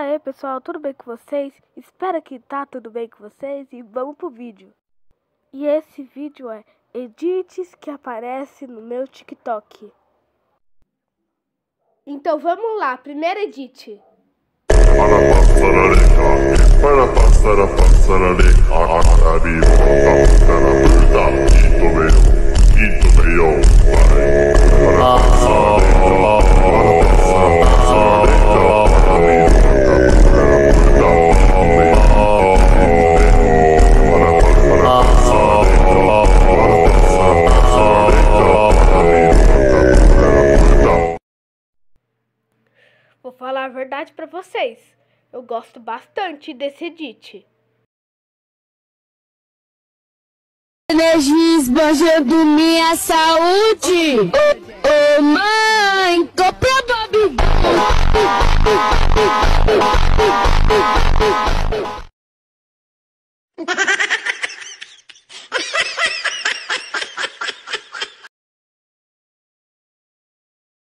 aí pessoal, tudo bem com vocês? Espero que tá tudo bem com vocês e vamos pro vídeo. E esse vídeo é edits que aparecem no meu TikTok. Então vamos lá, primeiro edit. Para passar a passaraleca, a viva na fruta, quito meio, para passar Vou falar a verdade pra vocês. Eu gosto bastante desse edit. Energia esbanjando minha saúde. Ô mãe, compra Bob.